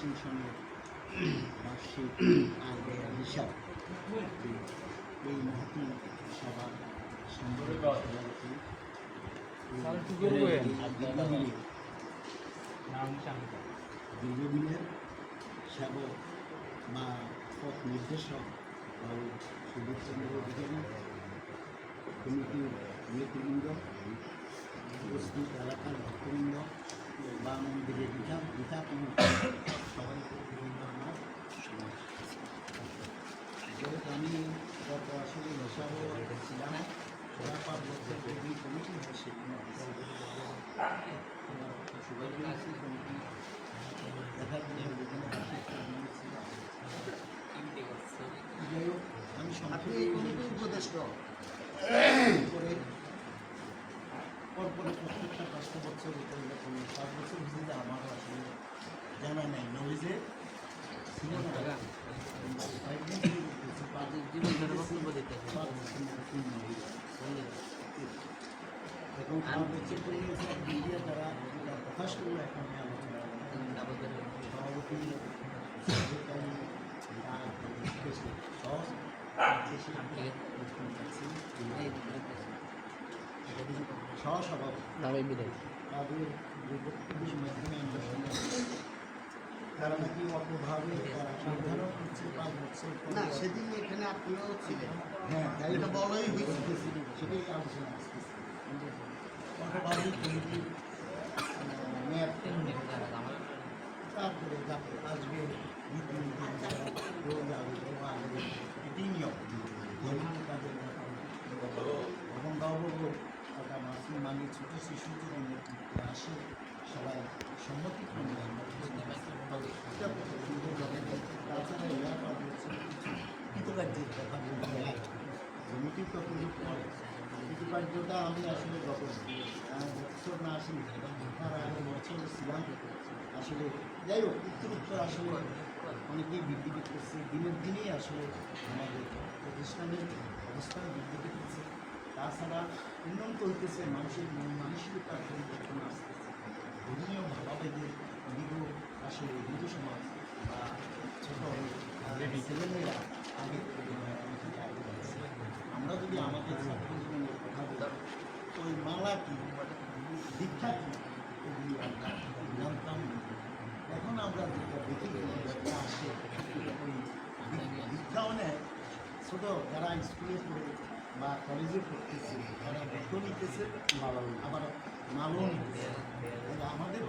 কমিশনের বার্ষিক আয় ব্যয়ের হিসাব এই মহতি সভার দীর্ঘদিনের সেবক বা পথ নির্দেশক বাবু সুদীপচন্দ্র অধিকারী, কমিটির নেতৃবৃন্দ, উপস্থিত এলাকার ভক্তবৃন্দ বা মন্দিরের গীতা কমিটি সবাইকে আমার সমাজ। যেহেতু আমি গত আসলে হিসাবও ছিলাম, 5 বছর এই কমিটি হয় সেখানে সবাই পেয়েছি কমিটি দেখার জন্য বিভিন্ন যাই হোক আমি সংক্ষেপে উপদেষ্টা করে পরপরে প্রত্যেকটা 5টা বছর এরকম 5 বছর ভিজিটে আমারও আসলে জানা নেই নলেজে ছিল না। এখন 5 বছর করে মিডিয়া তারা প্রকাশ করলো এখন আলোচনা সভাপতি সহসভাপতি তাদের মাধ্যমে আমরা তারা নাকি অপভাবে নির্ধারণ করছে 5 বছর না, সেদিন এখানে আপনিও ছিলেন। হ্যাঁ, তাই এটা বলাই হয়েছে, সেটাই আলোচনা আসতেছে অপভাবে কমিটির মেয়াদ তারপরে আসবে এটি নিয়ম ধর্মীয় কাজের এবং বাবু একটা মাসুম মানে ছোটো শিশু যদি নেতৃত্বে আসে সবাই সম্মতিক্রমে তাছাড়া এরা কৃতকার্যের কথা বলতে জমিটির তো কৃতকার্যতা আমি আসলে গত বছর না আসি তার আগে বছর ছিলাম আসলে। যাই হোক উত্তরোত্তর আসলে অনেকেই বৃদ্ধি করছে, দিনের দিনেই আসলে আমাদের প্রতিষ্ঠানের অবস্থান বৃদ্ধি করছে। তাছাড়া উন্নয়ন করতেছে, মানুষের মানসিকতার পরিবর্তন আসতেছে, ধর্মীয় ভাবাবেগের দিকেও আসলে হিন্দু সমাজ বা ছোট ছেলেমেয়েরা আগে আগে যাচ্ছে। আমরা যদি আমাদের ছাত্র জীবনের কথা বলি ওই মালা কি দীক্ষা কি এগুলি আমরা জানতাম। এখন আমরা যেটা দেখি যেটা আসে ওই দীক্ষাও নেয় ছোট যারা স্কুলে পড়ে বা কলেজে পড়তেছে তারা ব্রত নিতেছে, আবার মালও নিতেছে। আমাদের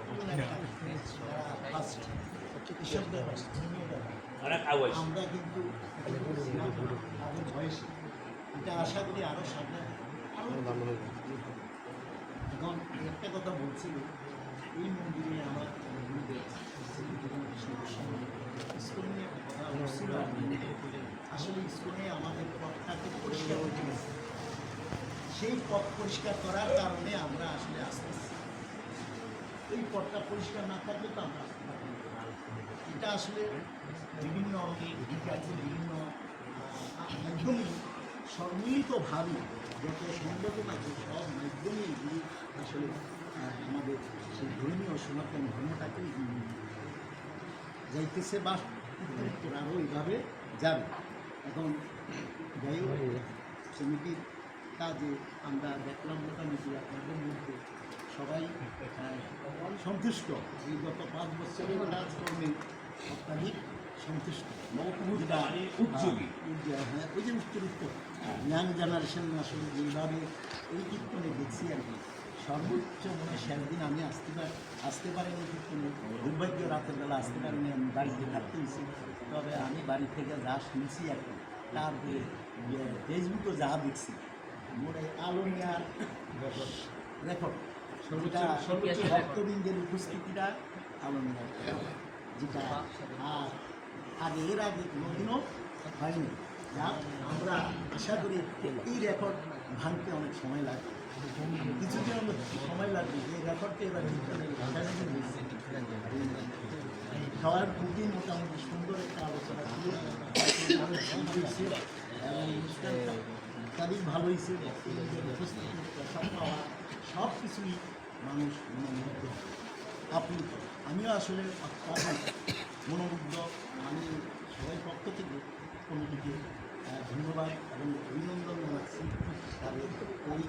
আমরা কিন্তু তাদের বয়সে এটা আশা করি আরও সামনে এখন একটা কথা বলছিল এই মন্দিরে আমার স্কুল নিয়ে কথা বলছিল। আসলে স্কুলে আমাদের পথটাকে পরিষ্কার করতে গেছে, সেই পথ পরিষ্কার করার কারণে আমরা আসলে আসতেছি। এই পথটা পরিষ্কার না থাকলে তো আমরা আসতে পারি না। এটা আসলে বিভিন্ন বিভিন্ন মাধ্যমে সম্মিলিতভাবে যত সংগঠন আছে সব মাধ্যমে এগুলি আসলে আমাদের সেই ধর্মীয় সনাতন ধর্মটাকে যাইতেছে বা উত্তরোত্তর আরও এইভাবে যাবে। এখন যাই হোক সমিতির কাজে আমরা দেখলাম মোটামুটি আপনাদের মধ্যে সবাই সন্তুষ্ট। এই গত 5 বছরের কাজকর্মে অত্যাধিক সন্তুষ্ট। উদ্যোগী হ্যাঁ, ওই যে উত্তরোত্তর ইয়াং জেনারেশন আসলে যেভাবে এই কীর্তনে দেখছি আর কি সর্বোচ্চ মনে শেষ দিন আমি আসতে পারিনি কীর্তনে, দুর্ভাগ্য রাতের বেলা আসতে পারিনি, আমি বাড়িতে থাকতে হয়েছি। তবে আমি বাড়ি থেকে যা শুনছি আর কি তারপরে ফেসবুকে যা দেখছি মনে আলো নেওয়ার রেকর্ড সর্বোচ্চ ভক্তবৃন্দের উপস্থিতিটা আলো নেওয়ার যেটা আগে এর আগে কোনোদিনও হয়নি। যা আমরা আশা করি এই রেকর্ড ভাঙতে অনেক সময় লাগবে, কিছুদিন সময় লাগবে। যে রেকর্ডকে এবার সবার খুবই মোটামুটি সুন্দর একটা আলোচনা ছিল এবং অনুষ্ঠানটা তাদের ভালো হয়েছে। উপস্থিতি প্রসাদ পাওয়া সব কিছুই মানুষ মনে আপ্লুত। আমিও আসলে মনোমুগ্ধ। আমি সবাই পক্ষ থেকে কমিটিকে ধন্যবাদ এবং অভিনন্দন জানাচ্ছি। তাদের এই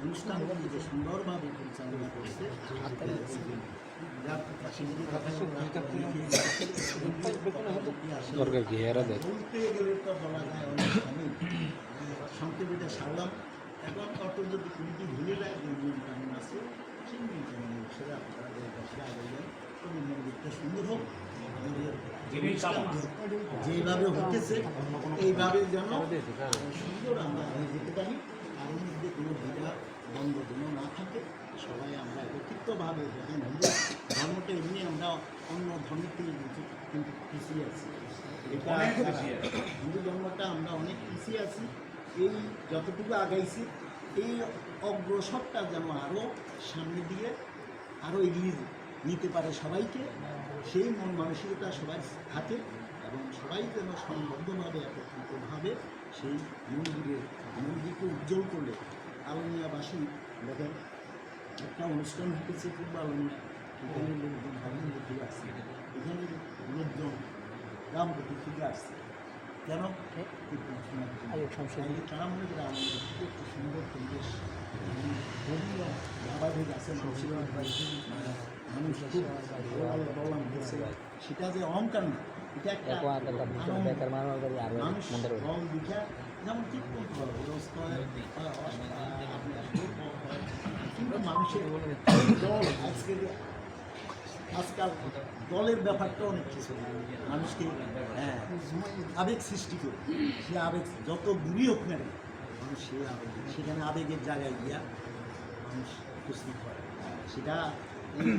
অনুষ্ঠানগুলি যে সুন্দরভাবে পরিচালনা করেছে দরকার কি এরা দেখ বলতে গেলে তো বলা যায় অনেক সময় সংক্ষেপে এটা সারলাম। এখন অত যদি কমিটি ভুলে যায় যে নিয়ম কানুন আছে সেই নিয়ম কানুন সেটা আপনারা দেশে আগাইলেন এবং মন্দিরটা সুন্দর হোক। আমাদের যেভাবে হতেছে এইভাবে যেন সুন্দর আমরা যেতে পারি, তার মধ্যে কোনো দ্বিধা দ্বন্দ্ব যেন না থাকে। সবাই আমরা একত্রিতভাবে দেখেন হিন্দু ধর্মটা এমনি আমরা অন্য ধর্মের থেকে কিন্তু পিছিয়ে আছি। এটা হিন্দু ধর্মটা আমরা অনেক পিছিয়ে আছি। এই যতটুকু আগাইছি এই অগ্রসরটা যেন আরও সামনে দিয়ে আরও এগিয়ে নিতে পারে সবাইকে, সেই মন মানসিকতা সবাই থাকে এবং সবাই যেন সংবদ্ধভাবে একত্রিতভাবে সেই মন্দিরকে উজ্জ্বল করলে। আলমিয়াবাসী দেখেন একটা অনুষ্ঠান হতেছে পূর্ব আলমিয়া, এখানে লোকজন ভাবন থেকে আসছে, এখানে লোকজন গ্রামপতি থেকে আসছে। কেন তারা মনে করে আলমিয়া একটু সুন্দর পরিবেশ, ধর্মীয় ধারাবাহিক আছে, মানুষ খুব বললাম হচ্ছে সেটা যে অহংকার না, এটা একটা মানুষ রং দিঘা যেমন কীর্তন হয় কিন্তু মানুষের দল আজকাল দলের ব্যাপারটা অনেক কিছু মানুষকে আবেগ সৃষ্টি করে, সে আবেগ যত দূরই হোক না মানুষ সে আবেগ সেখানে আবেগের জায়গায় গিয়া মানুষ উপস্থিত হয়। সেটা এই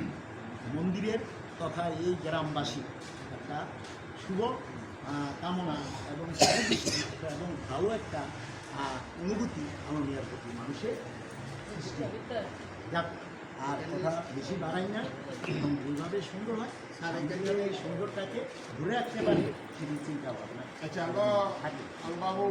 মন্দিরের তথা এই গ্রামবাসী একটা শুভ কামনা এবং এবং ভালো একটা অনুভূতি আলমিয়ার প্রতি মানুষের যাক। আর কথা বেশি বাড়াই না এবং যেভাবে সুন্দর হয় আর একদিকে এই সুন্দরটাকে ধরে রাখতে পারি সেটি চিন্তা ভাবনা। আচ্ছা, বাবু